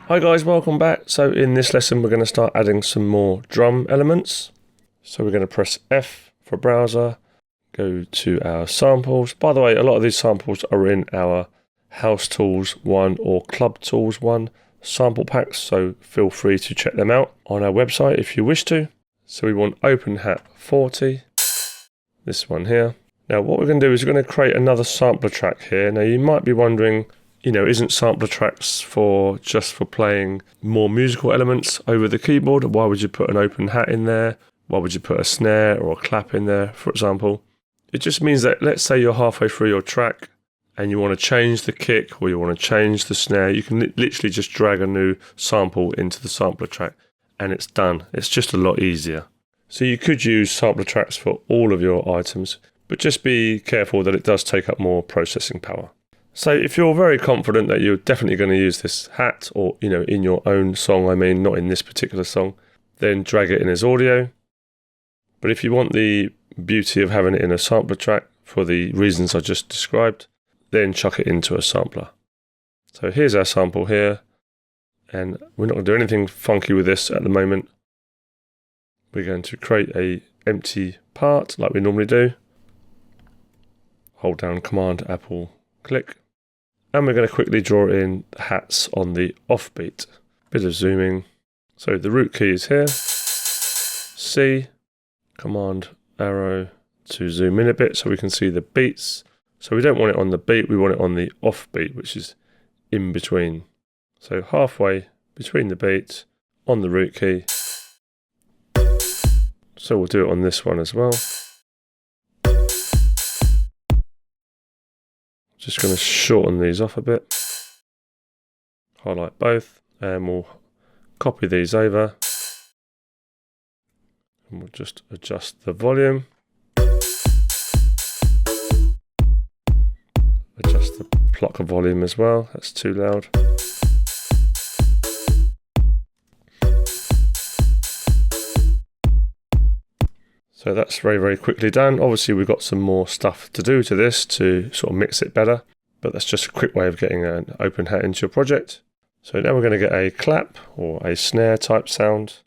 Hi guys, welcome back. So in this lesson we're going to start adding some more drum elements. So we're going to press F for browser, go to our samples. By the way, a lot of these samples are in our House Tools 1 or Club Tools 1 sample packs, so feel free to check them out on our website if you wish to. So we want Open Hat 40, this one here. Now what we're going to do is we're going to create another sampler track here. Now you might be wondering, isn't sampler tracks just for playing more musical elements over the keyboard? Why would you put an open hat in there? Why would you put a snare or a clap in there, for example? It just means that, let's say you're halfway through your track and you want to change the kick or you want to change the snare, you can literally just drag a new sample into the sampler track and it's done. It's just a lot easier. So you could use sampler tracks for all of your items, but just be careful that it does take up more processing power. So if you're very confident that you're definitely going to use this hat, or in your own song, not in this particular song, then drag it in as audio. But if you want the beauty of having it in a sampler track for the reasons I just described, then chuck it into a sampler. So here's our sample here, and we're not going to do anything funky with this at the moment. We're going to create an empty part like we normally do. Hold down Command, Apple, click. And we're going to quickly draw in hats on the offbeat. Bit of zooming. So the root key is here. C, Command arrow to zoom in a bit so we can see the beats. So we don't want it on the beat, we want it on the offbeat, which is in between. So halfway between the beat on the root key. So we'll do it on this one as well. Just going to shorten these off a bit, highlight both, and we'll copy these over, and we'll just adjust the volume, adjust the plucker volume as well, that's too loud. So that's very, very quickly done. Obviously we've got some more stuff to do to this to sort of mix it better, but that's just a quick way of getting an open hat into your project. So now we're going to get a clap or a snare type sound.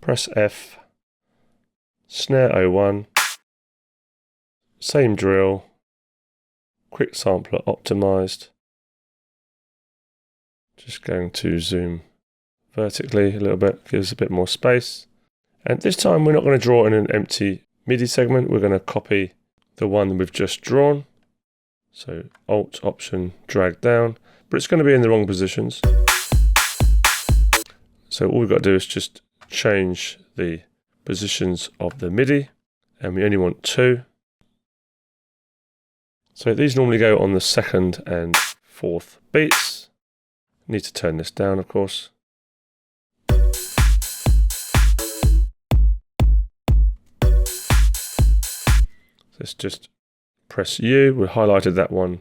Press F, snare 01, same drill, quick sampler optimized. Just going to zoom vertically a little bit, gives a bit more space. And this time we're not going to draw in an empty MIDI segment, we're going to copy the one we've just drawn. So Alt, Option, drag down, but it's going to be in the wrong positions. So all we've got to do is just change the positions of the MIDI, and we only want 2. So these normally go on the 2nd and 4th beats. Need to turn this down, of course. Let's just press U, we highlighted that one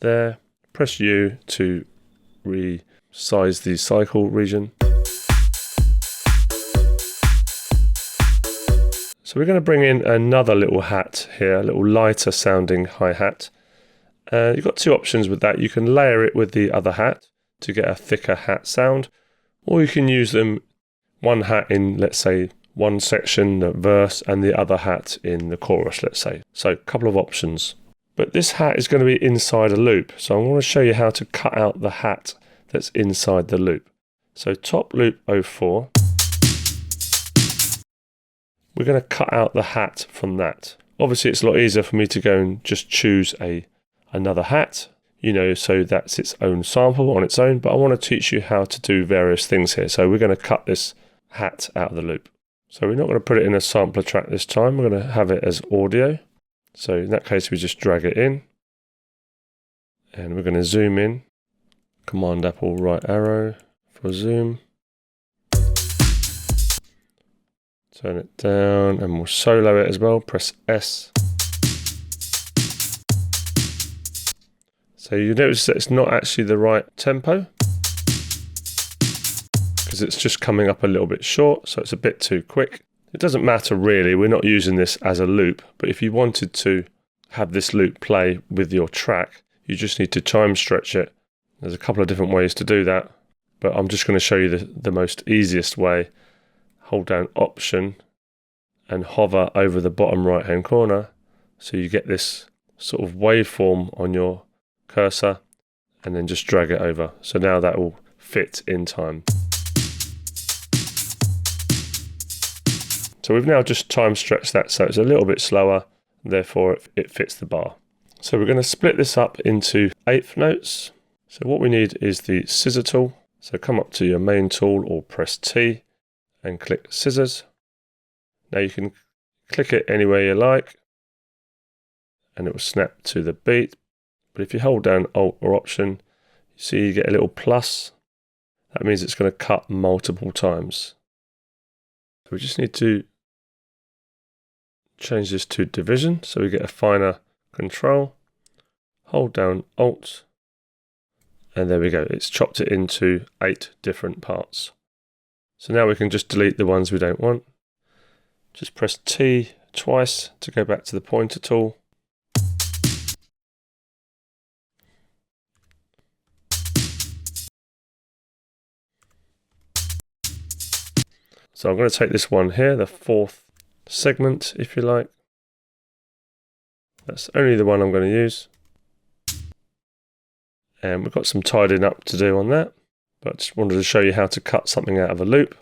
there. Press U to resize the cycle region. So we're going to bring in another little hat here, a little lighter sounding hi-hat. You've got 2 options with that. You can layer it with the other hat to get a thicker hat sound, or you can use them, one hat in, let's say, one section, the verse, and the other hat in the chorus, let's say. So a couple of options. But this hat is going to be inside a loop. So I'm going to show you how to cut out the hat that's inside the loop. So top loop 04. We're going to cut out the hat from that. Obviously it's a lot easier for me to go and just choose another hat, so that's its own sample on its own, but I want to teach you how to do various things here. So we're going to cut this hat out of the loop. So we're not going to put it in a sampler track this time, we're going to have it as audio. So in that case we just drag it in, and we're going to zoom in, Command Apple right arrow for zoom. Turn it down, and we'll solo it as well, press S. So you notice that it's not actually the right tempo, because it's just coming up a little bit short, so it's a bit too quick. It doesn't matter really, we're not using this as a loop, but if you wanted to have this loop play with your track, you just need to time stretch it. There's a couple of different ways to do that. but I'm just going to show you the most easiest way. Hold down Option and hover over the bottom right hand corner, so you get this sort of waveform on your cursor, and then just drag it over. So now that will fit in time. So we've now just time stretched that so it's a little bit slower, therefore it fits the bar. So we're going to split this up into eighth notes. So what we need is the scissor tool. So come up to your main tool or press T and click scissors. Now you can click it anywhere you like and it will snap to the beat. But if you hold down Alt or Option, you see you get a little plus. That means it's going to cut multiple times. So we just need to change this to division so we get a finer control. Hold down Alt, and there we go. It's chopped it into 8 different parts. So now we can just delete the ones we don't want. Just press T twice to go back to the pointer tool. So I'm going to take this one here, the 4th segment, if you like. That's only the one I'm going to use. And we've got some tidying up to do on that, but just wanted to show you how to cut something out of a loop.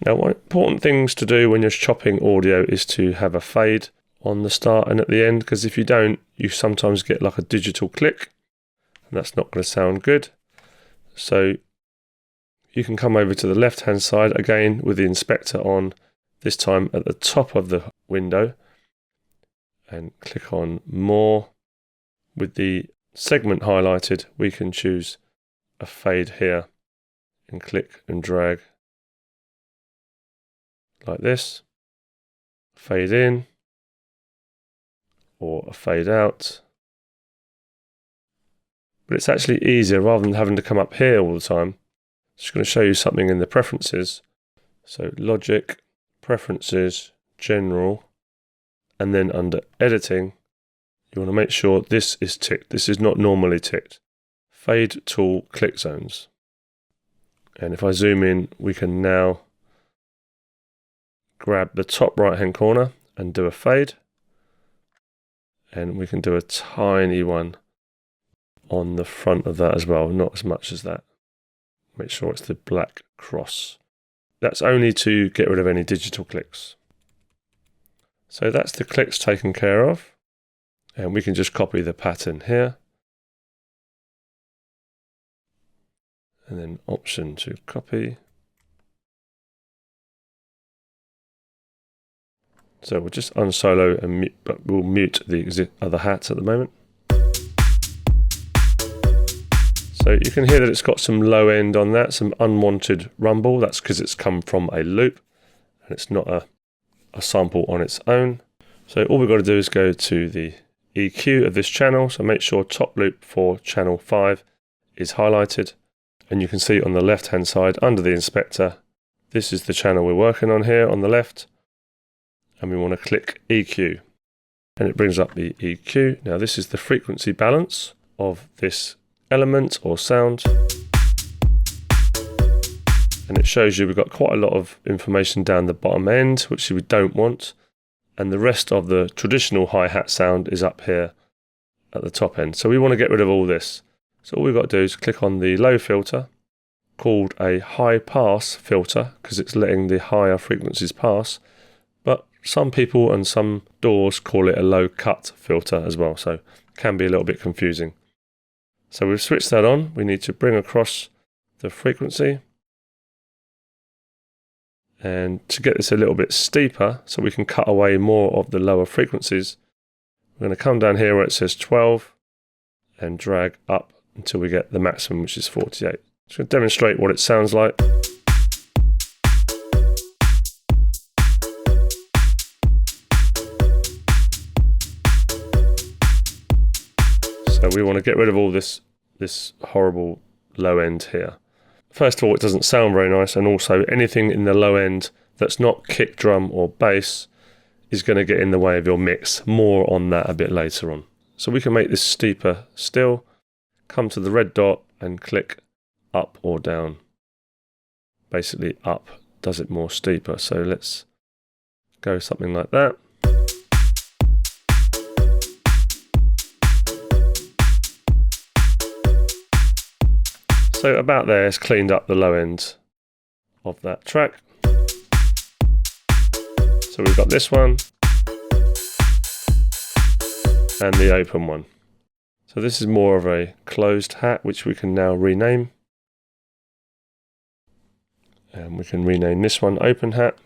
Now, one important things to do when you're chopping audio is to have a fade on the start and at the end, because if you don't, you sometimes get like a digital click, and that's not going to sound good. So you can come over to the left hand side again with the inspector on, this time at the top of the window, and click on More. With the segment highlighted, we can choose a fade here and click and drag like this. Fade in or a fade out. But it's actually easier rather than having to come up here all the time. Just going to show you something in the preferences. So Logic, Preferences, General, and then under Editing, you want to make sure this is ticked. This is not normally ticked. Fade Tool Click Zones. And if I zoom in, we can now grab the top right hand corner and do a fade. And we can do a tiny one on the front of that as well, not as much as that. Make sure it's the black cross. That's only to get rid of any digital clicks. So that's the clicks taken care of. And we can just copy the pattern here. And then Option to copy. So we'll just unsolo and mute, but we'll mute the other hats at the moment. So you can hear that it's got some low end on that, some unwanted rumble. That's because it's come from a loop and it's not a sample on its own. So all we've got to do is go to the EQ of this channel. So make sure top loop for channel 5 is highlighted. And you can see on the left hand side under the inspector, this is the channel we're working on here on the left. And we want to click EQ. And it brings up the EQ. Now this is the frequency balance of this element or sound, and it shows you we've got quite a lot of information down the bottom end, which we don't want, and the rest of the traditional hi-hat sound is up here at the top end. So we want to get rid of all this. So all we've got to do is click on the low filter, called a high pass filter, because it's letting the higher frequencies pass, but some people and some DAWs call it a low cut filter as well, so it can be a little bit confusing. So we've switched that on. We need to bring across the frequency. And to get this a little bit steeper, so we can cut away more of the lower frequencies, we're going to come down here where it says 12 and drag up until we get the maximum, which is 48. Just going to demonstrate what it sounds like. So we want to get rid of all this horrible low end here. First of all, it doesn't sound very nice, and also anything in the low end that's not kick drum or bass is going to get in the way of your mix. More on that a bit later on. So we can make this steeper still. Come to the red dot and click up or down. basically up does it more steeper. So let's go something like that. So about there, it's cleaned up the low end of that track. So we've got this one and the open one. So this is more of a closed hat, which we can now rename. And we can rename this one open hat.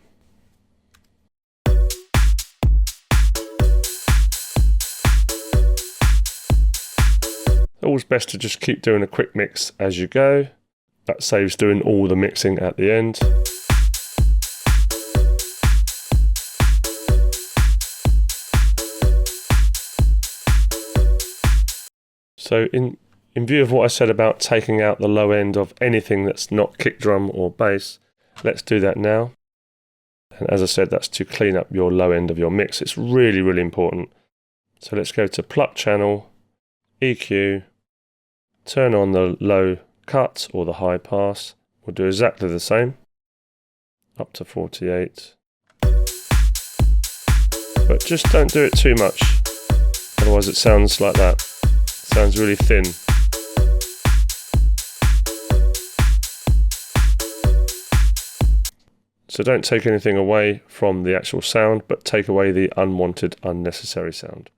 Always best to just keep doing a quick mix as you go. That saves doing all the mixing at the end. So in view of what I said about taking out the low end of anything that's not kick drum or bass, let's do that now. And as I said, that's to clean up your low end of your mix. It's really, really important. So let's go to pluck channel, EQ, turn on the low cut or the high pass. We'll do exactly the same, up to 48. But just don't do it too much, otherwise it sounds like that. Sounds really thin. So don't take anything away from the actual sound, but take away the unwanted, unnecessary sound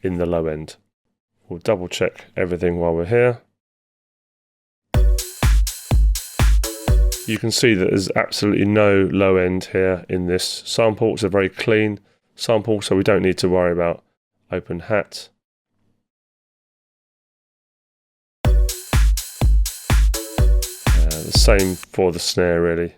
in the low end. We'll double check everything while we're here. You can see that there's absolutely no low end here in this sample. It's a very clean sample, so we don't need to worry about open hat. The same for the snare really.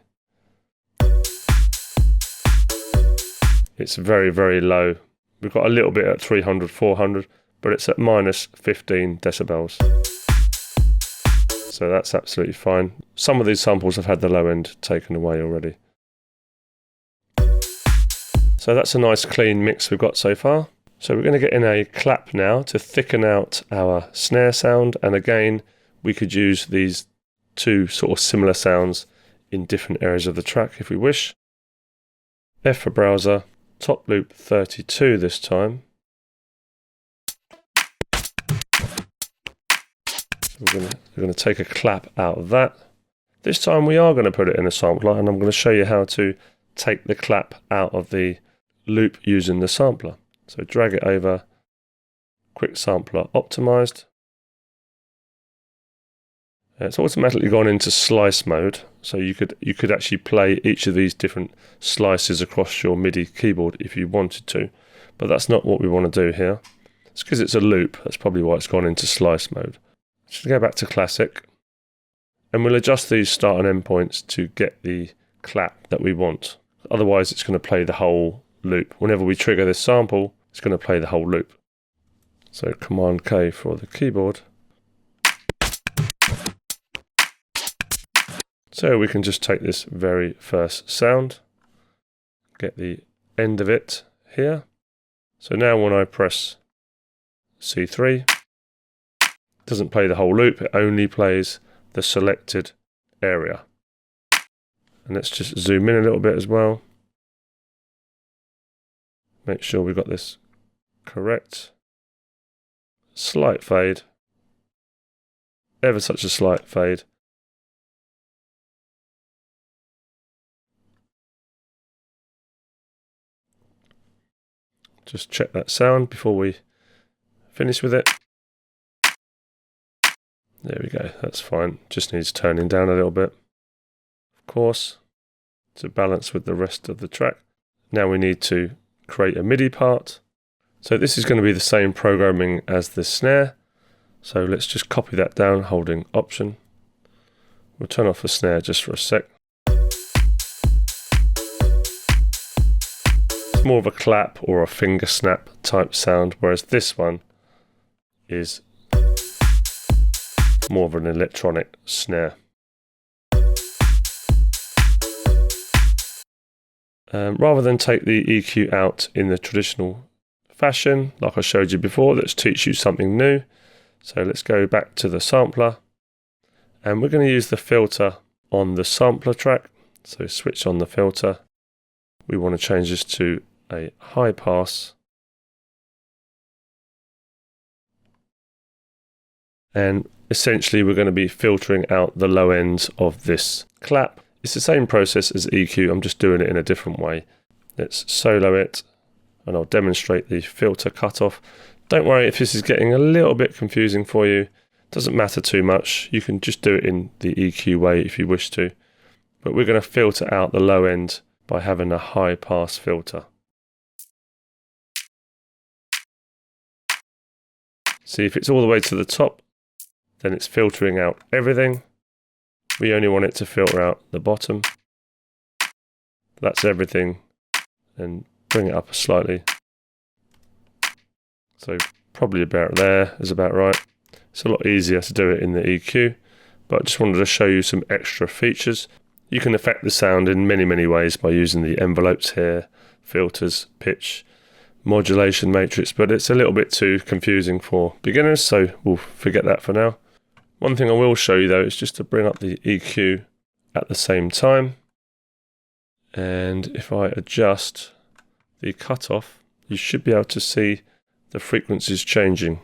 It's very, very low. We've got a little bit at 300, 400, but it's at minus 15 decibels. So that's absolutely fine. Some of these samples have had the low end taken away already. So that's a nice clean mix we've got so far. So we're going to get in a clap now to thicken out our snare sound. And again, we could use these two sort of similar sounds in different areas of the track if we wish. F for browser, top loop 32 this time. We're going to take a clap out of that. This time we are going to put it in a sampler, and I'm going to show you how to take the clap out of the loop using the sampler. So drag it over, quick sampler optimized. It's automatically gone into slice mode, so you could actually play each of these different slices across your MIDI keyboard if you wanted to, but that's not what we want to do here. It's because it's a loop, that's probably why it's gone into slice mode. Just go back to classic, and we'll adjust these start and end points to get the clap that we want. Otherwise it's going to play the whole loop. Whenever we trigger this sample, it's going to play the whole loop. So Command K for the keyboard. So we can just take this very first sound, get the end of it here. So now when I press C3, it doesn't play the whole loop, it only plays the selected area. And let's just zoom in a little bit as well. Make sure we've got this correct. Slight fade. Ever such a slight fade. Just check that sound before we finish with it. There we go, that's fine. Just needs turning down a little bit, of course, to balance with the rest of the track. Now we need to create a MIDI part. So this is going to be the same programming as the snare. So let's just copy that down, holding Option. We'll turn off the snare just for a sec. It's more of a clap or a finger snap type sound, whereas this one is more of an electronic snare. Rather than take the EQ out in the traditional fashion, like I showed you before, let's teach you something new. So let's go back to the sampler, and we're going to use the filter on the sampler track. So switch on the filter. We want to change this to a high pass. And essentially we're going to be filtering out the low ends of this clap. It's the same process as EQ, I'm just doing it in a different way. Let's solo it and I'll demonstrate the filter cutoff. Don't worry if this is getting a little bit confusing for you. It doesn't matter too much. You can just do it in the EQ way if you wish to. But we're going to filter out the low end by having a high pass filter. See, if it's all the way to the top, then it's filtering out everything. We only want it to filter out the bottom. That's everything. And bring it up slightly. So probably about there is about right. It's a lot easier to do it in the EQ, but I just wanted to show you some extra features. You can affect the sound in many ways by using the envelopes here, filters, pitch, modulation matrix, but it's a little bit too confusing for beginners, so we'll forget that for now. One thing I will show you though is just to bring up the EQ at the same time. And if I adjust the cutoff, you should be able to see the frequencies changing.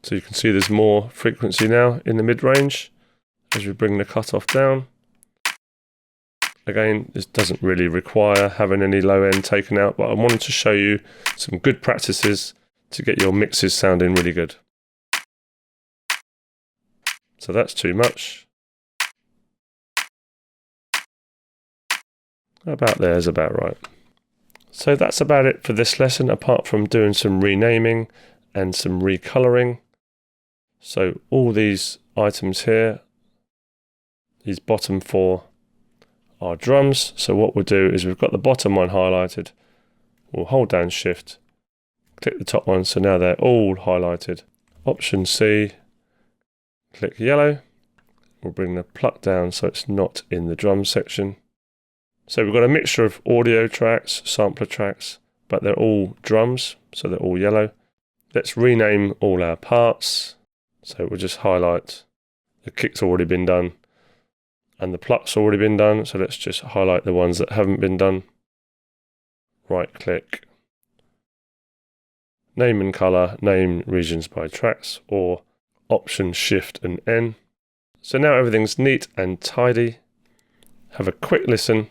So you can see there's more frequency now in the mid-range as we bring the cutoff down. Again, this doesn't really require having any low end taken out, but I wanted to show you some good practices to get your mixes sounding really good. So that's too much. About there is about right. So that's about it for this lesson, apart from doing some renaming and some recoloring. So all these items here, these bottom four are drums. So what we'll do is we've got the bottom one highlighted. We'll hold down Shift, click the top one, so now they're all highlighted. Option C, click yellow. We'll bring the pluck down so it's not in the drum section. So we've got a mixture of audio tracks, sampler tracks, but they're all drums, so they're all yellow. Let's rename all our parts. So we'll just highlight the kick's already been done and the pluck's already been done. So let's just highlight the ones that haven't been done. Right click, name and color, name regions by tracks, or Option Shift and N. So now everything's neat and tidy. Have a quick listen.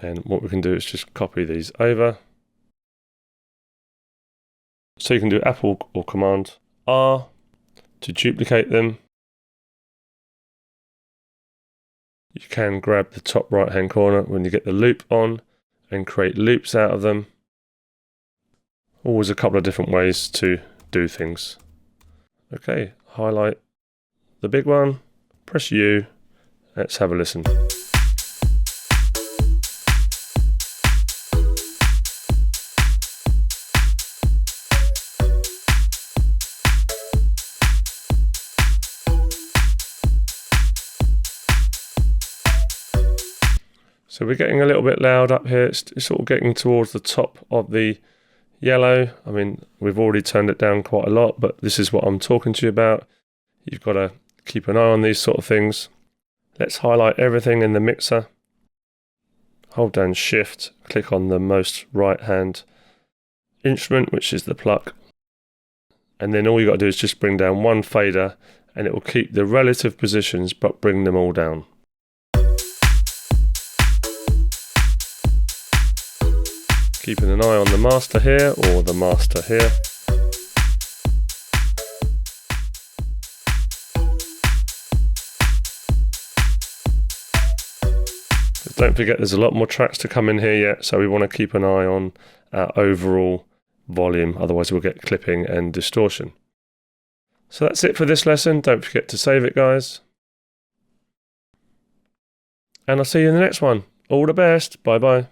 And what we can do is just copy these over. So you can do Apple or Command R to duplicate them. You can grab the top right hand corner when you get the loop on and create loops out of them. Always a couple of different ways to do things. Okay, highlight the big one, press U, let's have a listen. So we're getting a little bit loud up here. It's sort of getting towards the top of the yellow. I mean, we've already turned it down quite a lot, but this is what I'm talking to you about. You've got to keep an eye on these sort of things. Let's highlight everything in the mixer. Hold down Shift, click on the most right hand instrument, which is the pluck. And then all you got to do is just bring down one fader and it will keep the relative positions but bring them all down. Keeping an eye on the master here or the master here. Don't forget there's a lot more tracks to come in here yet, so we want to keep an eye on our overall volume, otherwise we'll get clipping and distortion. So that's it for this lesson. Don't forget to save it, guys. And I'll see you in the next one. All the best. Bye bye.